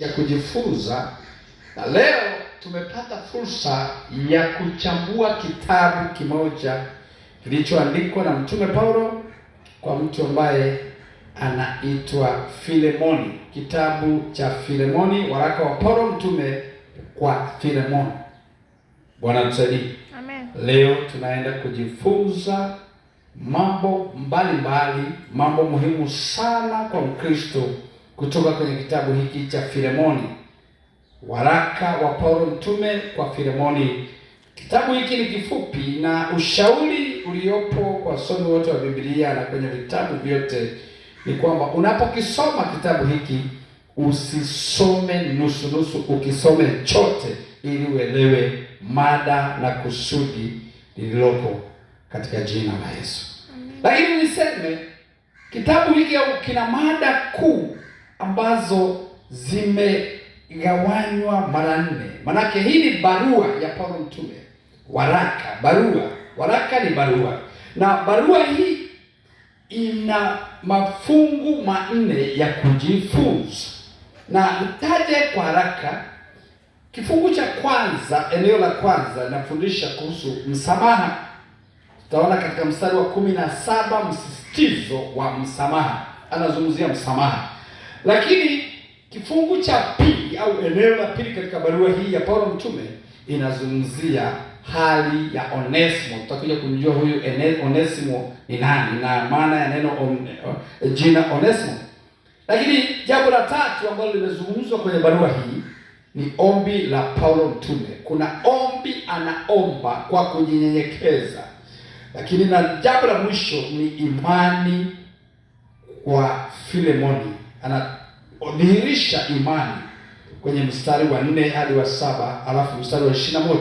ya kujifunza, na leo tumepata fursa ya kuchambua kitabu kimoja kilichoandikwa na Mtume Paulo kwa mtu ambaye anaitwa Filemoni. Kitabu cha Filemoni, waraka wa Paulo mtume kwa Filemoni. Bwana tusaidie. Amen. Leo tunaenda kujifunza mambo mbalimbali, mambo muhimu sana kwa Mkristo kutoka kwenye kitabu hiki cha Filemoni. Waraka wa Paulo mtume kwa Filemoni. Kitabu hiki ni kifupi, na ushauri uliopo kwa wasomi wote wa Biblia na kwenye vitabu vyote ni kwamba unapokisoma kitabu hiki usisome nusu nusu, ukisome chote ili uelewe mada na kusudi lililoko katika jina la Yesu. Lakini niseme kitabu hiki kina mada kuu ambazo zimegawanywa mara 4. Manake hii ni barua ya Paulo mtume. Waraka ni barua. Na barua hii ina mafungu 4 ya kujifunza. Na nitaje kwa haraka. Kifungu cha kwanza, eneo la kwanza linafundisha kuhusu msamaha. Tutaona katika mstari wa 17 msisitizo wa msamaha. Anazungumzia msamaha. Lakini kifungu cha pili au eneo la pili katika barua hii ya Paulo mtume inazungumzia hali ya Onesimo. Tutakuja kumjua huyu Onesimo ni nani na maana ya neno jina Onesimo. Lakini jambo la tatu ambalo limezungumzwa kwenye barua hii ni ombi la Paulo mtume. Kuna ombi anaomba kwa kujinyenyekeza. Lakini na jambo la mwisho ni imani kwa Filemoni. Anadhihirisha imani kwenye mstari wa 4 hadi wa 7, alafu mstari wa 21.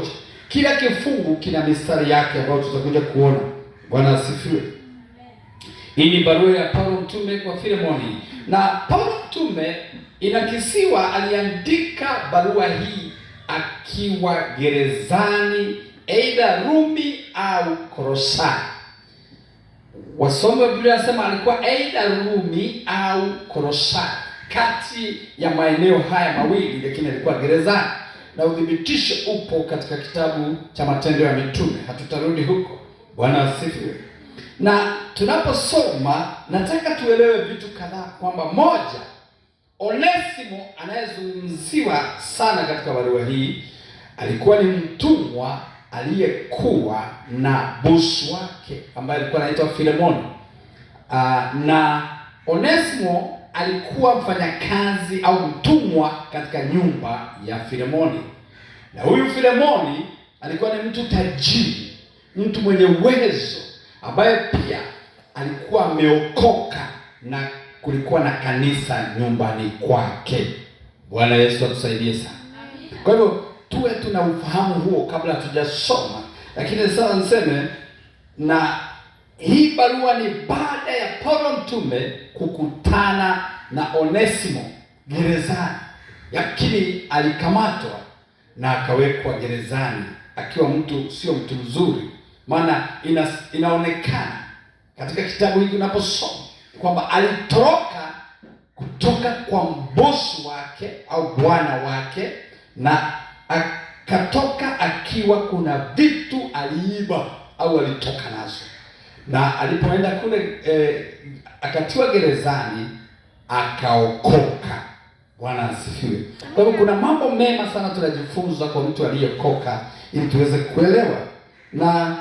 Kila kifungu kina mistari yake ambayo tutakuja kuona. Bwana asifiwe. Hii ni barua ya Paulo mtume kwa Filemoni. Na Paulo mtume inakisiwa aliandika barua hii akiwa gerezani, aidha Rumi au Kolosai. Wasomi wa Biblia wanasema alikuwa aidha Rumi au Kolosai, kati ya maeneo haya mawili, lakini alikuwa gerezani. Na udhibitisho upo katika kitabu cha Matendo ya Mitume. Hatutarudi huko. Bwana asifiwe. Na tunaposoma nataka tuelewe vitu kadhaa, kwamba moja, Onesimo anayezungumziwa sana katika barua hii alikuwa ni mtumwa aliyekuwa na bosi wake ambaye alikuwa anaitwa Filemoni. Na Onesimo alikuwa mfanyakazi au mtumwa katika nyumba ya Filemoni. Na huyu Filemoni alikuwa ni mtu tajiri, mtu mwenye uwezo, ambaye pia alikuwa ameokoka na kulikuwa na kanisa nyumbani kwake. Bwana Yesu atusaidie sana. Kwa hivyo tuwe tuna ufahamu huo kabla hatujasoma. Lakini sasa niseme, na hii barua ni baada ya Paulo mtume kukutana na Onesimo gerezani. Lakini alikamatwa na akawekwa gerezani akiwa sio mtu mzuri. Maana inaonekana katika kitabu hiki unaposoma kwamba alitoroka kutoka kwa bosi wake au bwana wake, na akatoka akiwa kuna vitu aliiba au alitoka nazo. Na alipoenda kule akatiwa gerezani akaokoka. Bwana asifiwe. Kwa hivyo kuna mambo mema sana tunajifunza kwa mtu aliyeokoka ili tuweze kuelewa. Na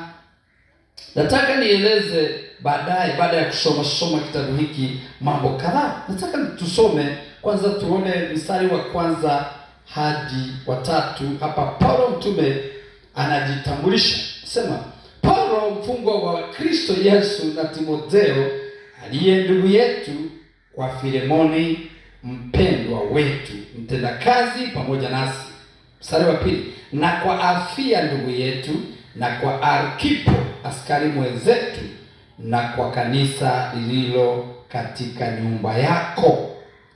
nataka nieleze baadaye, baada ya kusoma kitabu hiki, mambo kadhaa. Nataka tusome kwanza, tuone mstari wa kwanza hadi wa 3. Hapa Paulo mtume anajitambulisha. Sema, Paulo mfungwa wa Kristo Yesu na Timotheo aliye ndugu yetu, kwa Filemoni mpendwa wetu, mtendakazi pamoja nasi. Mstari wa 2, na kwa Afia ndugu yetu, na kwa Arkipo askari mwenzetu, na kwa kanisa lililo katika nyumba yako.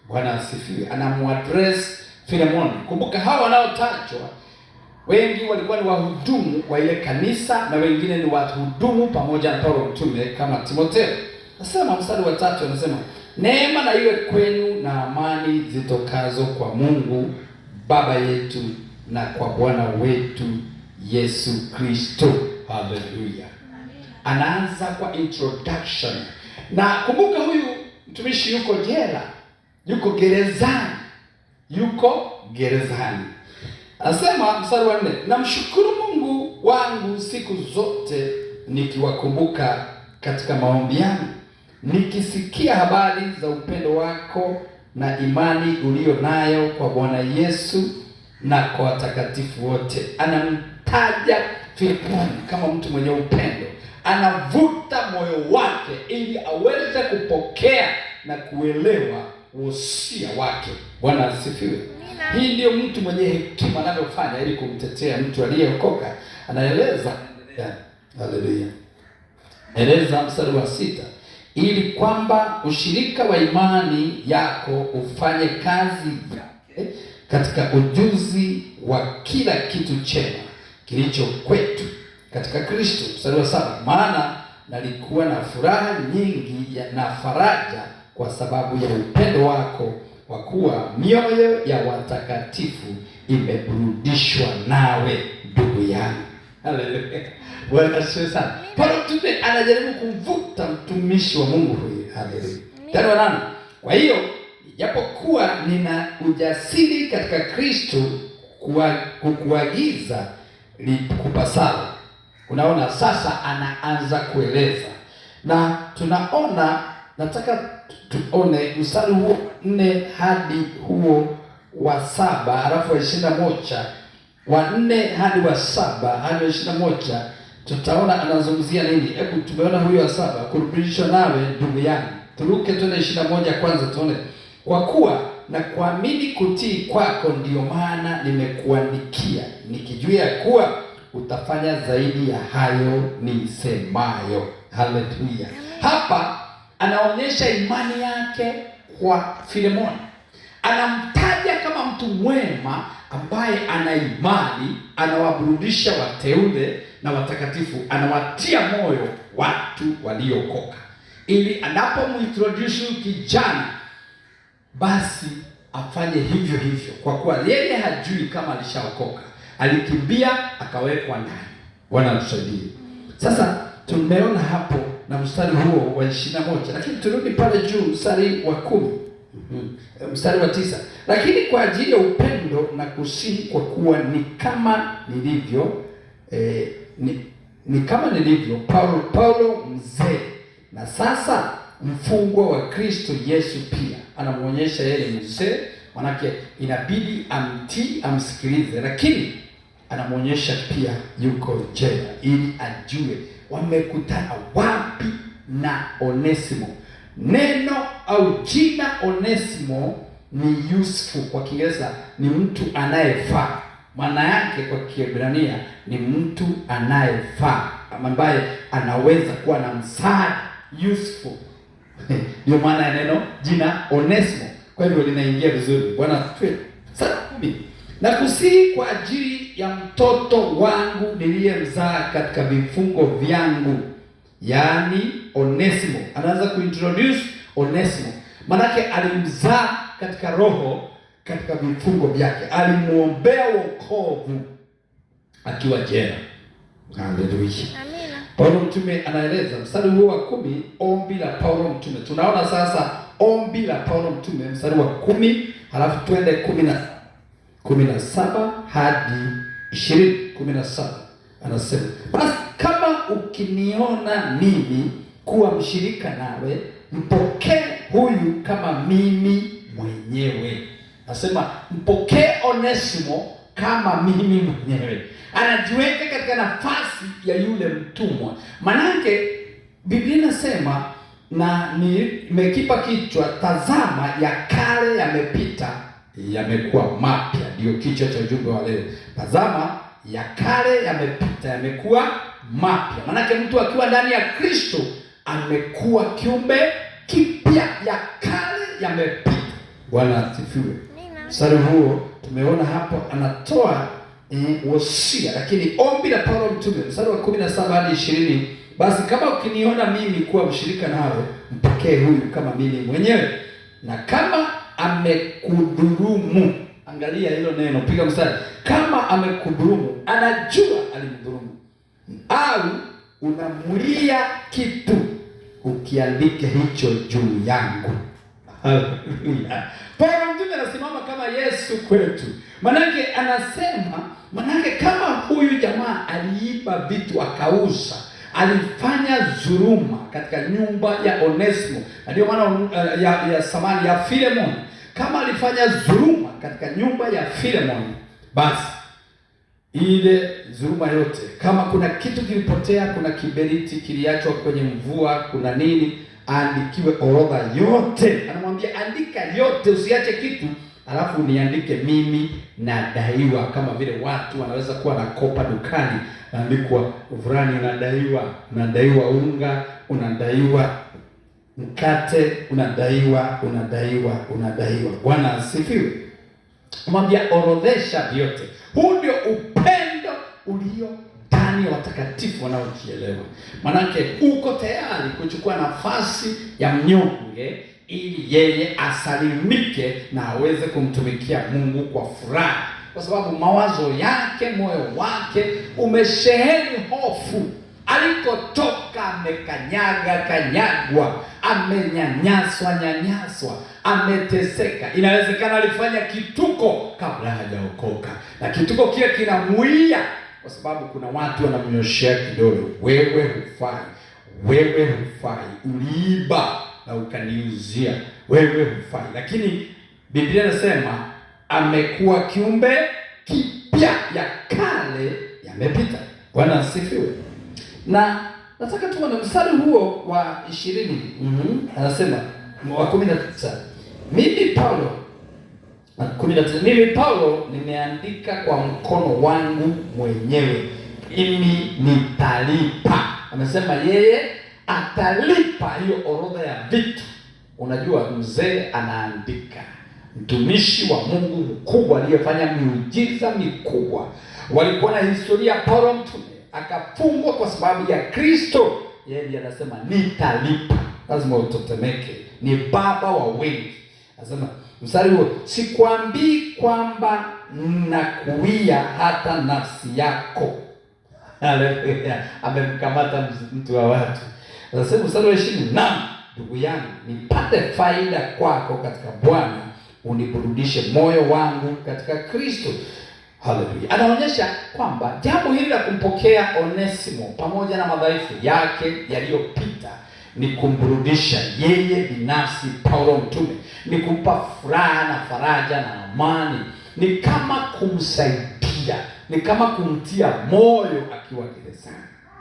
Bwana asifiwe. Anamuaddress Filemoni. Kumbuka hawa wanaotajwa wengi walikuwa ni wahudumu wa ile kanisa, na wengine ni wahudumu pamoja na Paulo mtume kama Timotheo. Nasema mstari wa 3 anasema, Neema na iwe kwenu na amani zitokazo kwa Mungu Baba yetu na kwa Bwana wetu Yesu Kristo. Haleluya. Anaanza kwa introduction. Na kumbuka huyu mtumishi yuko jela. Yuko gerezani. Anasema mstari wa 4, namshukuru Mungu wangu siku zote nikiwakumbuka katika maombi yangu, nikisikia habari za upendo wako na imani ulio nayo kwa Bwana Yesu na kwa watakatifu wote. Anamtaja Filemoni kama mtu mwenye upendo. Anavuta moyo wake ili aweze kupokea na kuelewa wosia wake. Bwana asifiwe. Hii ndio mtu mwenye hekima anavyofanya ili kumtetea mtu aliyeokoka. Anaeleza, haleluya. Eleza mstari wa 6, ili kwamba ushirika wa imani yako ufanye kazi yake katika ujuzi wa kila kitu chema kilicho kwetu katika Kristo. Mstari wa 7, maana nalikuwa na furaha nyingi na faraja kwa sababu ya upendo wako, kwa kuwa mioyo ya watakatifu imeburudishwa nawe, ndugu yangu. Haleluya. Bwana asifiwe sana. Paulo mtume anajaribu kumvuta mtumishi wa Mungu huyu. Haleluya. Mstari wa 8, kwa hiyo japokuwa nina ujasiri katika Kristo kukuagiza likupasalo. Unaona, sasa anaanza kueleza, na tunaona, nataka tuone mstari huo 4 hadi huo wa 7, alafu wa 21, wa 4 hadi wa 7 hadi wa 21, tutaona anazungumzia nini. Hebu tumeona huyo wa 7, kurudishwa nawe ndugu yangu. Turuke tuende 21 kwanza tuone. Kwa kuwa na kuamini kutii kwako ndio maana nimekuandikia, nikijua kuwa utafanya zaidi ya hayo nisemayo. Haleluya. Hapa anaonyesha imani yake kwa Filemoni. Anamtaja kama mtu mwema ambaye ana imani, anawaburudisha wateule na watakatifu, anawatia moyo watu waliokoka, ili anapomuintroduce kijana basi afanye hivyo hivyo, kwa kuwa yeye hajui kama alishaokoka. Alikimbia akawekwa ndani. Bwana atusaidie. Sasa tumeona hapo na mstari huo wa 21, lakini turudi pale juu mstari wa 10. Mstari wa 9, lakini kwa ajili ya upendo na kusihi, kwa kuwa ni kama nilivyo Paulo mzee na sasa mfungwa wa Kristo Yesu pia. Anamuonyesha yeye mzee, manake inabidi amtii, amsikilize, lakini anamuonyesha pia yuko jela ili ajue wamekutana wapi na Onesimo. Neno au jina Onesimo ni useful kwa Kiingereza, ni mtu anayefaa. Maana yake kwa Kiebrania ni mtu anayefaa, ambaye anaweza kuwa na msaada, useful. Ndio maana ya neno jina Onesimo. Kwa hivyo linaingia vizuri. Bwana asifiwe. Sasa 10, na kusihi kwa ajili ya mtoto wangu niliyemzaa katika vifungo vyangu, yaani Onesimo. Anaanza kuintroduce Onesimo. Manake alimzaa katika roho, katika vifungo vyake. Alimuombea wokovu akiwa jela. Haleluya. Amina. Paulo mtume anaeleza mstari huo wa 10, ombi la Paulo mtume. Tunaona sasa ombi la Paulo mtume mstari wa 10, halafu twende 17 hadi 17. Anasema, basi kama ukiniona mimi kuwa mshirika nawe, mpokee huyu kama mimi mwenyewe. Nasema mpokee Onesimo kama mimi mwenyewe. Anajiweka katika nafasi ya yule mtumwa. Manake Biblia inasema, na nimekipa kichwa, tazama ya kale yamepita, yamekuwa mapya. Ndio kichwa cha ujumbe wa leo. Tazama ya kale yamepita, yamekuwa mapya. Manake mtu akiwa ndani ya Kristo amekuwa kiumbe kipya, ya kale yamepita. Bwana asifiwe. Mstari huo tumeona hapo anatoa wosia, lakini ombi la Paulo mtume mstari wa 17 hadi 20 Basi kama ukiniona mimi kuwa mshirika nawe, mpokee huyu kama mimi mwenyewe. Na kama amekudhulumu, angalia hilo neno, piga mstari, kama amekudhulumu, anajua alimdhulumu, au unamlia kitu, ukiandike hicho juu yangu. Haleluya. Paulo mtume anasimama kama Yesu kwetu. Manake anasema, manake kama huyu jamaa aliiba vitu akauza, alifanya dhuluma katika nyumba ya Onesimo, na ndio maana ya samani ya Filemoni. Kama alifanya dhuluma katika nyumba ya Filemoni, basi ile dhuluma yote, kama kuna kitu kilipotea, kuna kiberiti kiliachwa kwenye mvua, kuna nini, andikiwe orodha yote. Anamwambia andika yote, usiache kitu, alafu niandike mimi nadaiwa. Kama vile watu wanaweza kuwa na kopa dukani, andikwa fulani unadaiwa unga, unadaiwa mkate, unadaiwa. Bwana asifiwe. Mwambia orodhesha vyote. Huu ndio upendo ulio ndani ya watakatifu wanaojielewa. Manake uko tayari kuchukua nafasi ya mnyonge ili yeye asalimike na aweze kumtumikia Mungu kwa furaha, kwa sababu mawazo yake, moyo wake umesheheni hofu. Alikotoka amekanyagwa, amenyanyaswa, ameteseka. Inawezekana alifanya kituko kabla hajaokoka, na kituko kile kinamuia kwa sababu kuna watu wanamnyoshea kidole, wewe hufai, uliiba na ukaniuzia, wewe hufai. Lakini Biblia inasema amekuwa kiumbe kipya, ya kale yamepita. Bwana asifiwe. Na nataka tuone mstari huo wa 20. Anasema wa 19, mimi Paulo nimeandika kwa mkono wangu mwenyewe, mimi nitalipa. Amesema yeye atalipa hiyo orodha ya vitu. Unajua mzee anaandika, mtumishi wa Mungu mkubwa aliyefanya miujiza mikubwa. Walikuwa na historia. Paulo mtume akafungwa kwa sababu ya Kristo. Yeye anasema nitalipa. Lazima utotemeke. Ni baba wa wengi. Anasema mstari huo, sikwambii kwamba nakuia hata nafsi yako. Haleluya. Amemkamata mtu wa watu. Anasema mstari wa 20, naam ndugu yangu, nipate faida kwako katika Bwana, uniburudishe moyo wangu katika Kristo. Haleluya. Anaonyesha kwamba jambo hili la kumpokea Onesimo pamoja na madhaifu yake yaliyopita ni kumburudisha yeye binafsi. Paulo mtume ni kumpa furaha na faraja na amani, ni kama kumsaidia, ni kama kumtia moyo akiwa gerezani.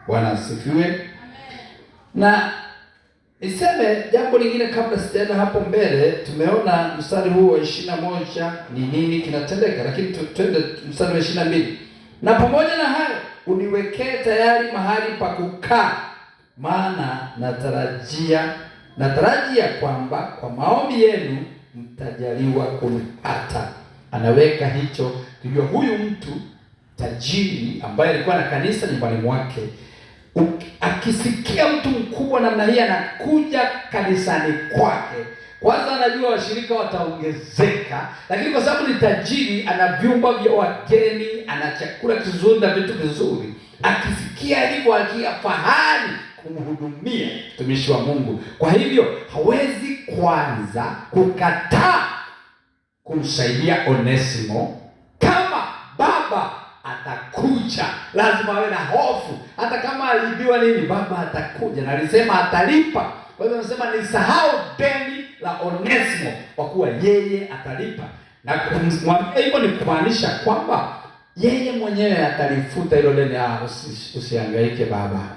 Bwana asifiwe. Na niseme jambo lingine kabla sijaenda hapo mbele. Tumeona mstari huu wa 21 ni nini kinatendeka, lakini twende mstari wa 22. Na pamoja na hayo uniwekee tayari mahali pa kukaa, maana natarajia kwamba kwa maombi yenu mtajaliwa kunipata. Anaweka hicho kujua huyu mtu tajiri ambaye alikuwa na kanisa nyumbani mwake, akisikia mtu mkubwa namna hii anakuja kanisani kwake, kwanza anajua washirika wataongezeka, lakini kwa sababu ni tajiri, ana vyumba vya wageni, ana chakula kizuri na vitu vizuri, akisikia hivyo akia fahari kumhudumia mtumishi wa Mungu. Kwa hivyo hawezi kwanza kukataa kumsaidia Onesimo. Kama baba atakuja, lazima awe na hofu. Hata kama alibiwa nini, baba atakuja na alisema atalipa. Kwa hivyo anasema nisahau deni la Onesimo kwa kuwa yeye atalipa. Na kumwambia hivyo ni kumaanisha kwamba yeye mwenyewe atalifuta hilo deni.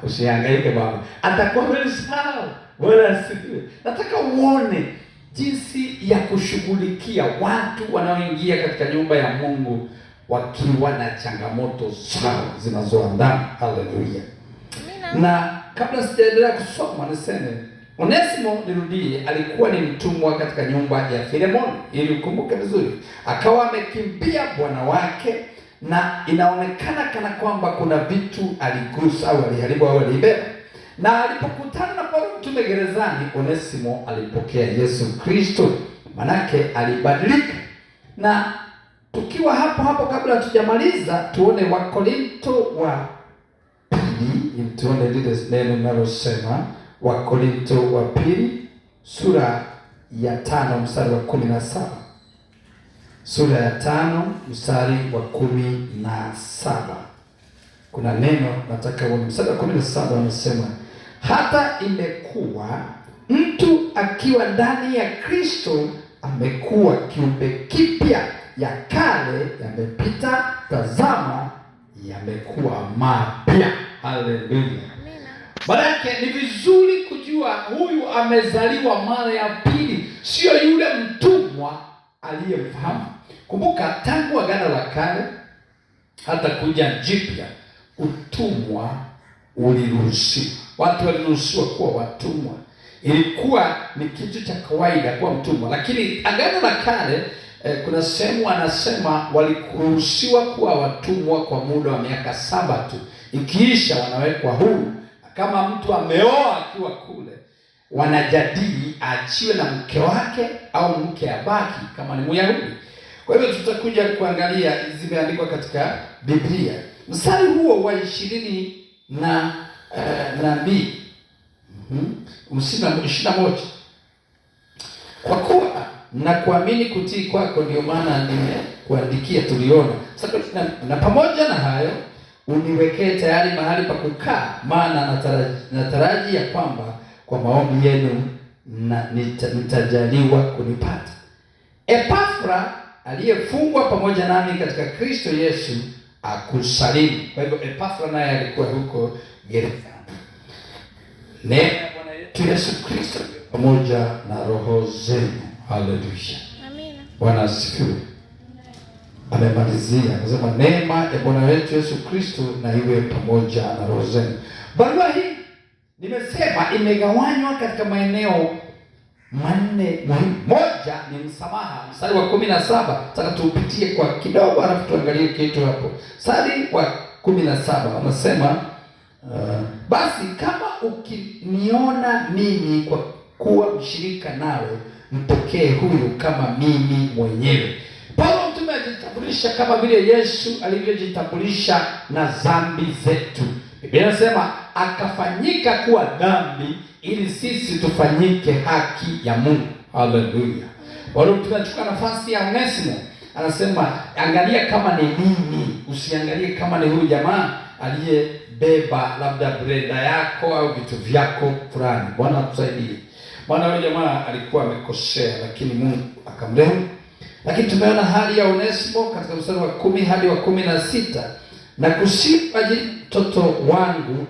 Usihangaike baba, atakuwa sawa. Bwana asifiwe. Nataka uone jinsi ya kushughulikia watu wanaoingia katika nyumba ya Mungu wakiwa na changamoto zao zinazoandama. Haleluya. Na kabla sijaendelea kusoma niseme Onesimo, nirudie, alikuwa ni mtumwa katika nyumba ya Filemoni, ili ukumbuke vizuri. Akawa amekimbia bwana wake, na inaonekana kana kwamba kuna vitu aligusa au aliharibu au alibeba. Na alipokutana na Paulo mtume gerezani, Onesimo alipokea Yesu Kristo, manake alibadilika. Na tukiwa hapo kabla hatujamaliza, tuone Wakorinto wa pili, tuone lile neno linalosema Wakorinto wa pili sura ya 5 mstari wa 17. Sura ya 5 mstari wa 17. Kuna neno nataka uone. Mstari wa 17 anasema, hata imekuwa mtu akiwa ndani ya Kristo amekuwa kiumbe kipya, ya kale yamepita, tazama yamekuwa mapya. Haleluya. Maana yake ni vizuri kujua huyu amezaliwa mara ya pili, sio yule mtumwa aliyemfahamu. Kumbuka tangu Agano la Kale hata kuja Jipya, utumwa uliruhusiwa. Watu waliruhusiwa kuwa watumwa. Ilikuwa ni kitu cha kawaida kuwa mtumwa. Lakini Agano la Kale kuna sehemu anasema waliruhusiwa kuwa watumwa kwa muda wa miaka 7 tu. Ikiisha wanawekwa huru. Kama mtu ameoa akiwa kule, wanajadili aachiwe na mke wake au mke abaki kama ni Myahudi. Kwa hivyo tutakuja kuangalia zimeandikwa katika Biblia. Mstari huo wa 22 21, kwa kuwa na kuamini kutii kwako ndio maana nimekuandikia, tuliona. Sasa na pamoja na hayo uniwekee tayari mahali pa kukaa, maana nataraji ya kwamba kwa maombi yenu nitajaliwa kunipata. Epafra aliyefungwa pamoja nami katika Kristo Yesu akusalimu. Kwa hivyo Epafra naye alikuwa huko gerezani. Neema ya Bwana wetu Yesu Kristo pamoja na roho zenu. Haleluya. Amina. Bwana asifiwe. Amemalizia anasema neema ya Bwana wetu Yesu Kristo na iwe pamoja na roho zenu. Barua hii nimesema imegawanywa katika maeneo manne muhimu. Moja ni msamaha, mstari wa 17. Nataka tuupitie kwa kidogo alafu tuangalie kitu hapo. Mstari wa 17 anasema basi kama ukiniona mimi kwa kuwa mshirika nawe, mpokee huyu kama mimi mwenyewe. Paulo mtume alijitambulisha kama vile Yesu alivyojitambulisha na dhambi zetu. Biblia inasema akafanyika kuwa dhambi ili sisi tufanyike haki ya Mungu. Haleluya. Paulo mtume anachukua nafasi ya Onesimo. Anasema angalia kama ni mimi, usiangalie kama ni huyu jamaa aliyebeba labda brenda yako au vitu vyako fulani. Bwana atusaidie. Maana yule jamaa alikuwa amekosea, lakini Mungu akamrehemu. Lakini tumeona hali ya Onesimo katika mstari wa 10 hadi wa 16. Na kusipaji mtoto wangu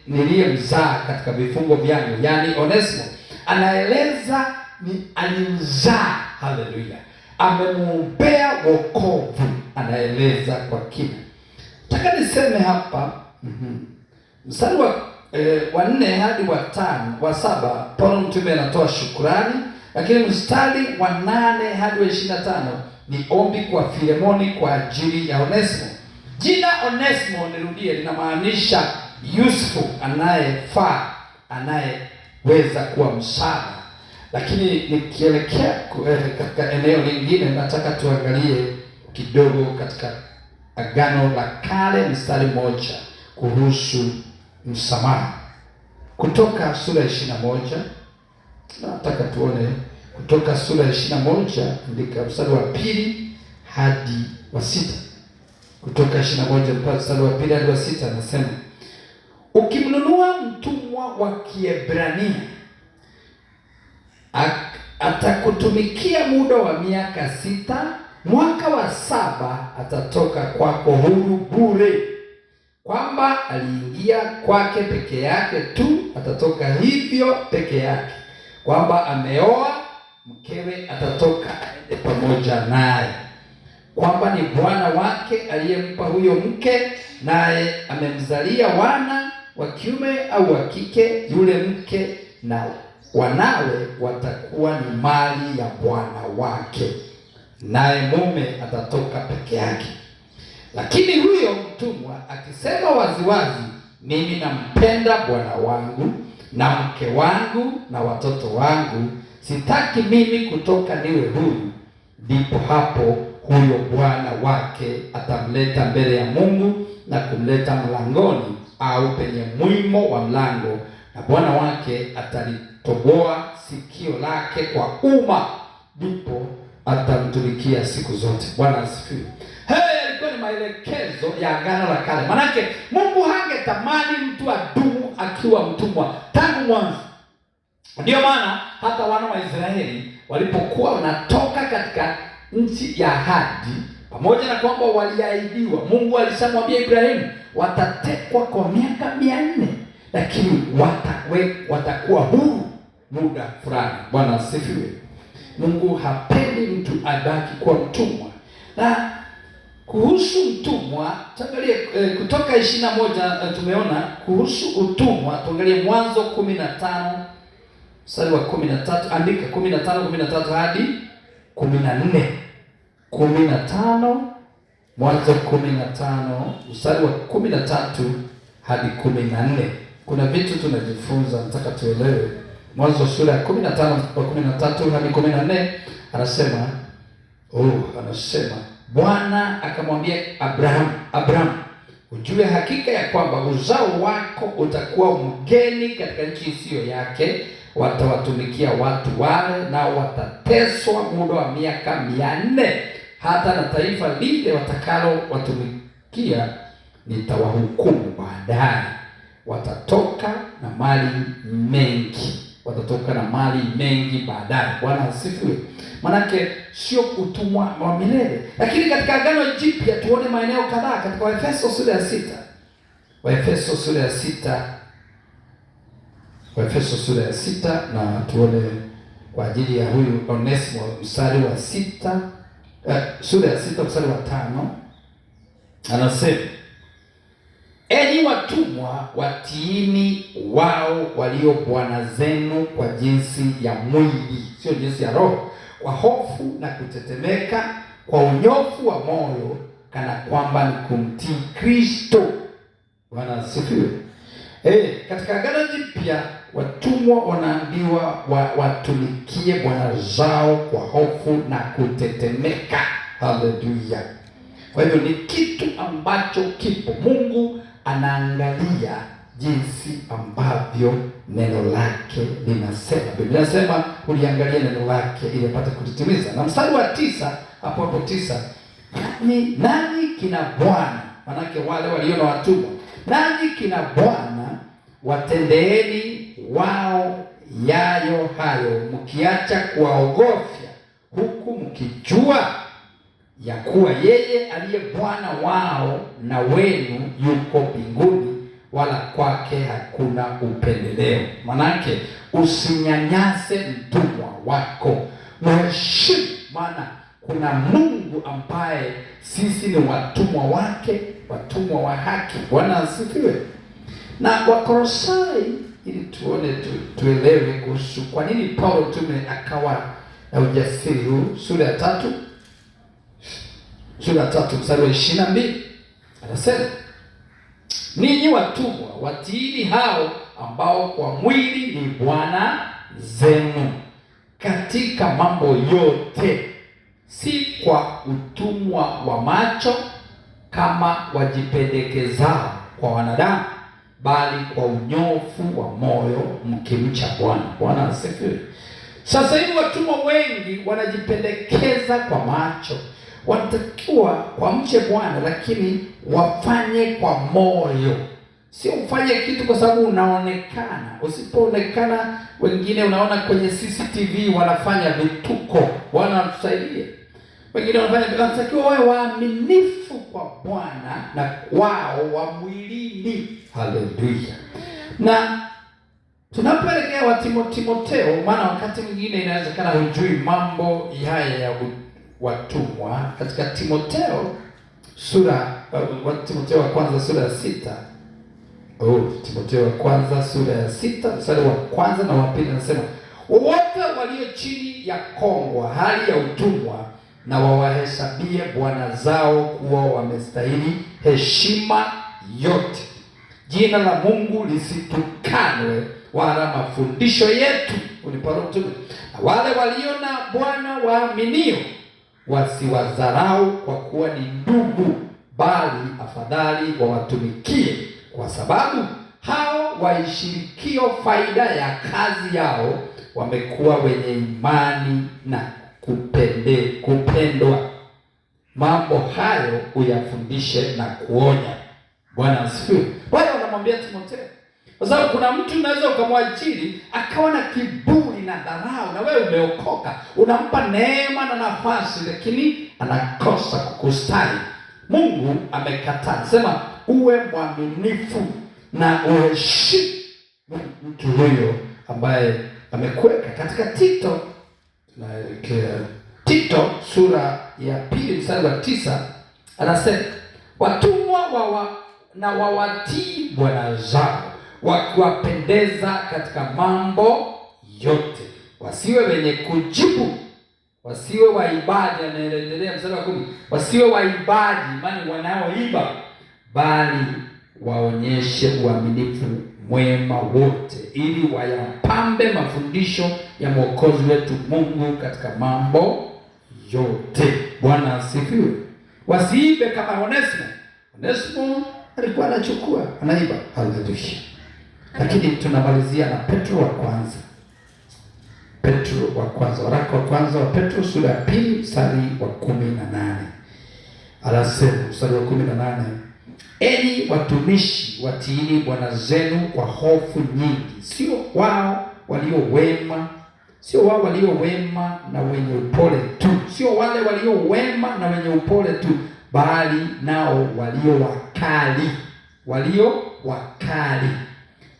niliyemzaa katika vifungo vyangu, yani Onesimo anaeleza ni alimzaa. Haleluya. Amemuombea wokovu, anaeleza kwa kina. Nataka niseme hapa mstari wa 4 hadi wa 5 wa 7, Paulo mtume anatoa shukrani. Lakini mstari wa 8 hadi wa 25 ni ombi kwa Filemoni kwa ajili ya Onesimo. Jina Onesimo, nirudie, linamaanisha useful, anayefaa, anayeweza kuwa msaada. Lakini nikielekea katika eneo lingine, nataka tuangalie kidogo katika Agano la Kale, mstari 1 kuhusu msamaha. Kutoka sura ya 21, nataka tuone kutoka sura ya 21 ndika mstari wa 2 hadi wa 6. Kutoka 21 mpaka mstari wa 2 hadi wa 6 anasema, ukimnunua mtumwa wa Kiebrania atakutumikia muda wa miaka 6, mwaka wa 7 atatoka kwako huru bure. Kwamba aliingia kwake peke yake tu, atatoka hivyo peke yake. Kwamba ameoa mkewe, atatoka aende pamoja naye. Kwamba ni bwana wake aliyempa huyo mke, naye amemzalia wana wa kiume au wa kike, yule mke na wanawe watakuwa ni mali ya bwana wake, naye mume atatoka peke yake. Lakini huyo mtumwa akisema waziwazi, mimi nampenda bwana wangu na mke wangu na watoto wangu, sitaki mimi kutoka niwe huru, ndipo hapo huyo bwana wake atamleta mbele ya Mungu na kumleta mlangoni au penye mwimo wa mlango, na bwana wake atalitoboa sikio lake kwa uma, ndipo atamtumikia siku zote. Bwana asifiwe. Ilikuwa ni maelekezo ya Agano la Kale. Manake Mungu hangetamani mtu adumu akiwa mtumwa tangu mwanzo. Ndio maana hata wana wa Israeli walipokuwa wanatoka katika nchi ya ahadi, pamoja na kwamba waliahidiwa, Mungu alishamwambia Ibrahimu watatekwa kwa miaka 400, lakini watakuwa huru muda fulani. Bwana asifiwe. Mungu hapendi mtu abaki kuwa mtumwa. Na kuhusu mtumwa, tuangalie Kutoka 21, tumeona kuhusu utumwa. Tuangalie Mwanzo 15 mstari wa 13. Andika 15:13 hadi 14. 15, Mwanzo 15 mstari wa 13 hadi 14. Kuna vitu tunajifunza, nataka tuelewe. Mwanzo sura ya 15 wa 13 hadi 14 anasema Bwana akamwambia Abraham, ujue hakika ya kwamba uzao wako utakuwa mgeni katika nchi isiyo yake, watawatumikia watu wale, nao watateswa muda wa miaka 400, hata na taifa lile watakalo watumikia nitawahukumu baadaye. Watatoka na mali mengi baadaye. Bwana asifiwe. Manake sio utumwa wa milele. Lakini katika Agano Jipya tuone maeneo kadhaa katika Waefeso sura ya 6. Waefeso sura ya 6 na tuone kwa ajili ya huyu Onesimo mstari wa 6, sura ya 6 mstari wa 5. Anasema, enyi watumwa watiini wao walio bwana zenu kwa jinsi ya mwili, sio jinsi ya roho, kwa hofu na kutetemeka, kwa unyofu wa moyo, kana kwamba ni kumtii Kristo. Bwana asifiwe. Katika Agano Jipya watumwa wanaambiwa watumikie bwana zao kwa hofu na kutetemeka. Haleluya. Kwa hivyo ni kitu ambacho kipo. Mungu anaangalia jinsi ambavyo neno lake linasema. Biblia inasema uliangalia neno lake ili apate kulitimiza. Na mstari wa 9, hapo 9, nanyi kina bwana, manake wale walio na watumwa, nanyi kina bwana watendeeni wao yayo hayo, mkiacha kuwaogofya, huku mkijua ya kuwa yeye aliye Bwana wao na wenu yuko mbinguni, wala kwake hakuna upendeleo. Manake usinyanyase mtumwa wako, mheshimu, maana kuna Mungu ambaye sisi ni watumwa wake, watumwa wa haki. Bwana asifiwe. Na Wakolosai, ili tuone tuelewe kuhusu kwa nini Paulo mtume akawa na ujasiri huu, sura ya 3 mstari wa 22 anasema, ninyi watumwa watiini hao ambao kwa mwili ni bwana zenu katika mambo yote, si kwa utumwa wa macho kama wajipendekezao kwa wanadamu, bali kwa unyofu wa moyo mkimcha Bwana. Bwana asifiwe. Sasa hivi watumwa wengi wanajipendekeza kwa macho. Wanatakiwa kwa mche Bwana, lakini wafanye kwa moyo. Sio ufanye kitu kwa sababu unaonekana. Usipoonekana, wengine unaona kwenye CCTV wanafanya vituko, wanatusaidie. Wengine wanatakiwa wawe waaminifu kwa Bwana na wao wa mwilini. Haleluya. Na tunapoelekea wa Timotheo, maana wakati mwingine inawezekana hujui mambo haya ya watumwa. Katika Timotheo Timotheo wa kwanza sura ya 6. Timotheo wa kwanza sura ya 6 mstari wa kwanza na wa pili anasema, wote walio chini ya kongwa hali ya utumwa, na wawahesabie bwana zao kuwa wamestahili heshima yote, jina la Mungu lisitukanwe wala mafundisho yetu. Paulo mtume. Na wale walio na Bwana waaminio wasiwadharau kwa kuwa ni ndugu, bali afadhali wawatumikie, kwa sababu hao waishirikio faida ya kazi yao wamekuwa wenye imani na kupendwa. Mambo hayo uyafundishe na kuonya. Bwana asifiwe. Bwana anamwambia Timotheo, kwa sababu kuna mtu unaweza ukamwajiri akawa na kiburi na dharau, na wewe umeokoka, unampa neema na nafasi, lakini anakosa kukustahi. Mungu amekataa, sema uwe mwaminifu na uheshimu mtu huyo ambaye amekuweka. Katika Tito sura ya 2 mstari wa 9 anasema, watumwa wawatii bwana zao, wakiwapendeza katika mambo yote, wasiwe wenye kujibu, wasiwe waibaji. Anaendelea mstari wa 10, wasiwe waibaji, maana wanaoiba, bali waonyeshe uaminifu mwema wote, ili wayapambe mafundisho ya Mwokozi wetu Mungu katika mambo yote. Bwana asifiwe. Wasiibe kama Onesimo. Onesimo alikuwa anachukua, anaiba. Haleluya. Lakini tunamalizia na Petro wa kwanza. Waraka wa kwanza wa Petro sura ya 2 mstari wa 18. Anasema mstari wa 18, enyi watumishi watiini bwana zenu kwa hofu nyingi, sio wao walio wema na wenye upole tu, sio wale walio wema na wenye upole tu, bali nao walio wakali.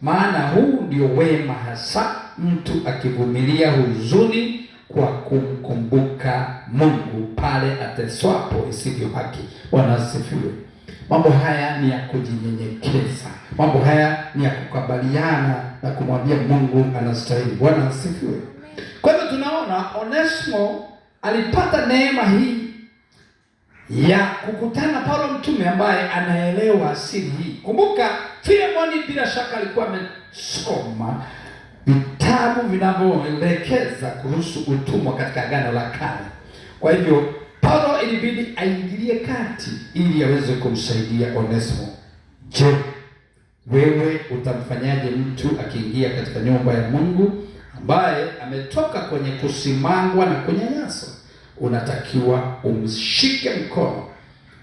Maana huu ndio wema hasa, mtu akivumilia huzuni kwa kumkumbuka Mungu pale ateswapo isivyo haki. Bwana asifiwe. Mambo haya ni ya kujinyenyekeza. Mambo haya ni ya kukubaliana na kumwambia Mungu anastahili. Bwana asifiwe. Kwa hivyo tunaona Onesimo alipata neema hii ya kukutana na Paulo mtume ambaye anaelewa asili hii. Kumbuka Filemoni bila shaka alikuwa amesoma vitabu vinavyoelekeza kuhusu utumwa katika Agano la Kale. Kwa hivyo Paulo ilibidi aingilie kati ili aweze kumsaidia Onesimo. Je, wewe utamfanyaje mtu akiingia katika nyumba ya Mungu ambaye ametoka kwenye kusimangwa na kunyanyaswa? Unatakiwa umshike mkono,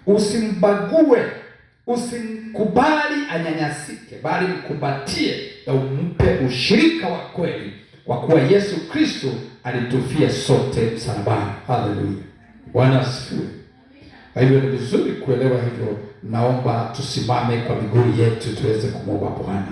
usimbague, usimkubali anyanyasike, bali mkumbatie na umpe ushirika wa kweli, kwa kuwa Yesu Kristo alitufia sote msalabani. Haleluya. Bwana asifiwe. Kwa hivyo ni vizuri kuelewa hivyo. Naomba tusimame kwa miguu yetu tuweze kumwomba Bwana.